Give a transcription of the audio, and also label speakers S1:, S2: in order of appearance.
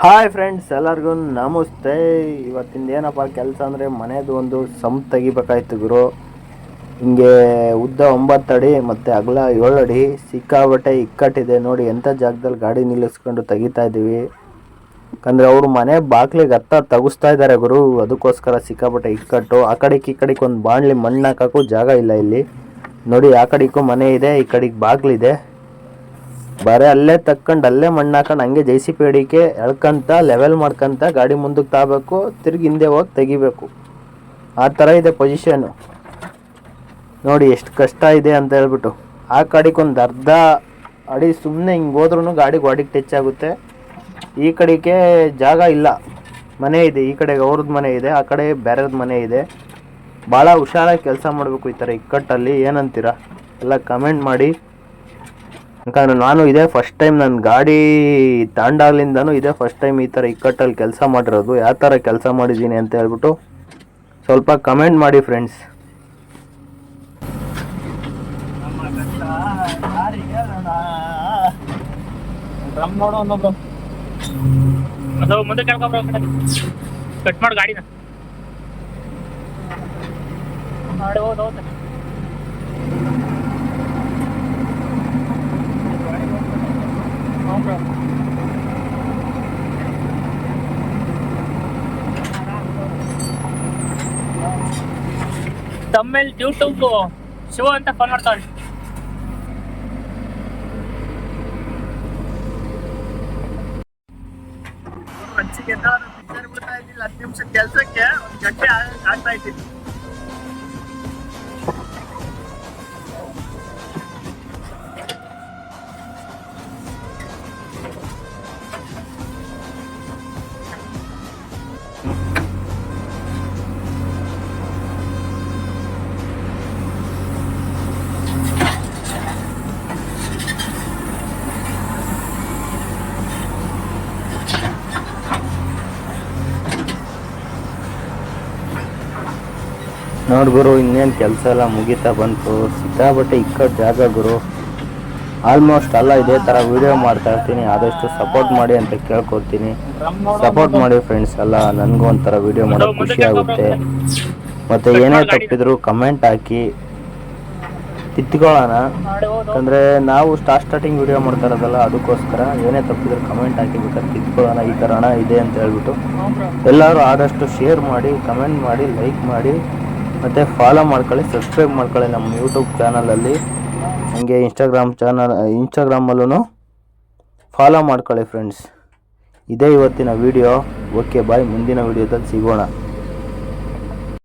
S1: Hi friends, ಎಲ್ಲರಿಗೂ ನಮಸ್ತೆ. ಇವತ್ತಿಂದ ಏನಪ್ಪ ಕೆಲಸ ಅಂದರೆ ಮನೆಯದು ಒಂದು ಸಂಪ್ ತೆಗಿಬೇಕಾಯ್ತು ಗುರು. ಹಿಂಗೆ ಉದ್ದ 9 ಅಡಿ ಮತ್ತು ಅಗಲ 7 ಅಡಿ ಸಿಕ್ಕಾಬಟ್ಟೆ ಇಕ್ಕಟ್ಟಿದೆ. ನೋಡಿ ಎಂಥ ಜಾಗದಲ್ಲಿ ಗಾಡಿ ನಿಲ್ಲಿಸ್ಕೊಂಡು ತೆಗಿತಾ ಇದ್ದೀವಿ. ಯಾಕಂದರೆ ಅವರು ಮನೆ ಬಾಗಿಲಿಗೆ ತೆಗಿಸ್ತಾ ಇದ್ದಾರೆ ಗುರು. ಅದಕ್ಕೋಸ್ಕರ ಸಿಕ್ಕಾಬಟ್ಟೆ ಇಕ್ಕಟ್ಟು. ಆ ಕಡೆಗೆ ಈ ಕಡೆಗೆ ಒಂದು ಬಾಣಲಿ ಮಣ್ಣು ಹಾಕೋಕ್ಕೂ ಜಾಗ ಇಲ್ಲ ಇಲ್ಲಿ. ನೋಡಿ, ಆ ಕಡೆಗೂ ಮನೆ ಇದೆ, ಈ ಕಡೆಗೆ ಬಾಗಿಲಿದೆ. ಬರೀ ಅಲ್ಲೇ ತಕ್ಕೊಂಡು ಅಲ್ಲೇ ಮಣ್ಣು ಹಾಕೊಂಡು ಹಂಗೆ JCB ಅಡಿಕೆ ಎಳ್ಕೊಂತ ಲೆವೆಲ್ ಮಾಡ್ಕೊಂತ ಗಾಡಿ ಮುಂದಕ್ಕೆ ತಾಬೇಕು, ತಿರ್ಗಿ ಹಿಂದೆ ಹೋಗಿ ತೆಗಿಬೇಕು. ಆ ಥರ ಇದೆ ಪೊಸಿಷನ್ನು. ನೋಡಿ ಎಷ್ಟು ಕಷ್ಟ ಇದೆ ಅಂತ ಹೇಳ್ಬಿಟ್ಟು. ಆ ಕಡೆಗೆ ಒಂದು ಅರ್ಧ ಅಡಿ ಸುಮ್ಮನೆ ಹಿಂಗೆ ಹೋದ್ರೂ ಗಾಡಿಗೆ ಟಚ್ ಆಗುತ್ತೆ. ಈ ಕಡೆಗೆ ಜಾಗ ಇಲ್ಲ, ಮನೆ ಇದೆ. ಈ ಕಡೆಗೆ ಅವ್ರದ್ದು ಮನೆ ಇದೆ, ಆ ಕಡೆ ಬೇರೆಯವ್ರದ್ದು ಮನೆ ಇದೆ. ಭಾಳ ಹುಷಾರಾಗಿ ಕೆಲಸ ಮಾಡಬೇಕು ಈ ಥರ ಇಕ್ಕಟ್ಟಲ್ಲಿ. ಏನಂತೀರ ಎಲ್ಲ ಕಮೆಂಟ್ ಮಾಡಿ. ಯಾಕಂದರೆ ನಾನು ಇದೇ ಫಸ್ಟ್ ಟೈಮ್ ನನ್ನ ಗಾಡಿ ತಾಂಡಾಗ್ಲಿಂದನೂ ಇದೇ ಫಸ್ಟ್ ಟೈಮ್ ಈ ಥರ ಇಕ್ಕಟ್ಟಲ್ಲಿ ಕೆಲಸ ಮಾಡಿರೋದು. ಯಾವ ಥರ ಕೆಲಸ ಮಾಡಿದ್ದೀನಿ ಅಂತ ಹೇಳ್ಬಿಟ್ಟು ಸ್ವಲ್ಪ ಕಮೆಂಟ್ ಮಾಡಿ ಫ್ರೆಂಡ್ಸ್.
S2: ಮುಂದೆ ಕಟ್ ಮಾಡಿ ಗಾಡಿನ ತಮ್ಮೇಲೆ ಯೂಟ್ಯೂಬ್ ಶಿವ ಅಂತ ಫೋನ್ ಮಾಡ್ತಾಳೆ. ಮಂಚಿಗೆ ಪಿಕ್ಚರ್ ಬಿಡ್ತಾ ಇದ್ದಿಲ್ಲ, 10 ನಿಮಿಷದ ಕೆಲಸಕ್ಕೆ 1 ಗಂಟೆ ಆಗ್ತಾ ಇದ್ದೀನಿ.
S1: ನೋಡಿ ಗುರು, ಇನ್ನೇನು ಕೆಲಸ ಎಲ್ಲ ಮುಗಿತಾ ಬಂತು. ಸಿಕ್ಕಾಬಟ್ಟೆ ಇಕ್ಕಟ್ಟು ಜಾಗ ಗುರು. ಆಲ್ಮೋಸ್ಟ್ ಎಲ್ಲ ಇದೇ ಥರ ವೀಡಿಯೋ ಮಾಡ್ತಾ ಇರ್ತೀನಿ. ಆದಷ್ಟು ಸಪೋರ್ಟ್ ಮಾಡಿ ಅಂತ ಕೇಳ್ಕೊತೀನಿ. ಸಪೋರ್ಟ್ ಮಾಡಿ ಫ್ರೆಂಡ್ಸ್. ಎಲ್ಲ ನನಗೂ ಒಂಥರ ವೀಡಿಯೋ ಮಾಡೋಕ್ಕೆ ಖುಷಿ ಆಗುತ್ತೆ. ಮತ್ತು ಏನೇ ತಪ್ಪಿದ್ರು ಕಮೆಂಟ್ ಹಾಕಿ ತಿದ್ಕೊಳ್ಳೋಣ. ಯಾಕಂದರೆ ನಾವು ಸ್ಟಾರ್ಟಿಂಗ್ ವೀಡಿಯೋ ಮಾಡ್ತಾ ಇರೋದಲ್ಲ, ಅದಕ್ಕೋಸ್ಕರ ಏನೇ ತಪ್ಪಿದ್ರು ಕಮೆಂಟ್ ಹಾಕಿ ಬೇಕಾದ್ರೆ ತಿದ್ಕೊಳ್ಳೋಣ. ಈ ಥರ ಹಣ ಇದೆ ಅಂತ ಹೇಳ್ಬಿಟ್ಟು ಎಲ್ಲರೂ ಆದಷ್ಟು ಶೇರ್ ಮಾಡಿ, ಕಮೆಂಟ್ ಮಾಡಿ, ಲೈಕ್ ಮಾಡಿ, ಮತ್ತು ಫಾಲೋ ಮಾಡ್ಕೊಳ್ಳಿ, ಸಬ್ಸ್ಕ್ರೈಬ್ ಮಾಡ್ಕೊಳ್ಳಿ ನಮ್ಮ ಯೂಟ್ಯೂಬ್ ಚಾನಲಲ್ಲಿ. ಹಾಗೆ ಇನ್ಸ್ಟಾಗ್ರಾಮಲ್ಲೂ ಫಾಲೋ ಮಾಡ್ಕೊಳ್ಳಿ ಫ್ರೆಂಡ್ಸ್. ಇದೇ ಇವತ್ತಿನ ವಿಡಿಯೋ. ಓಕೆ ಬಾಯ್, ಮುಂದಿನ ವಿಡಿಯೋದಲ್ಲಿ ಸಿಗೋಣ.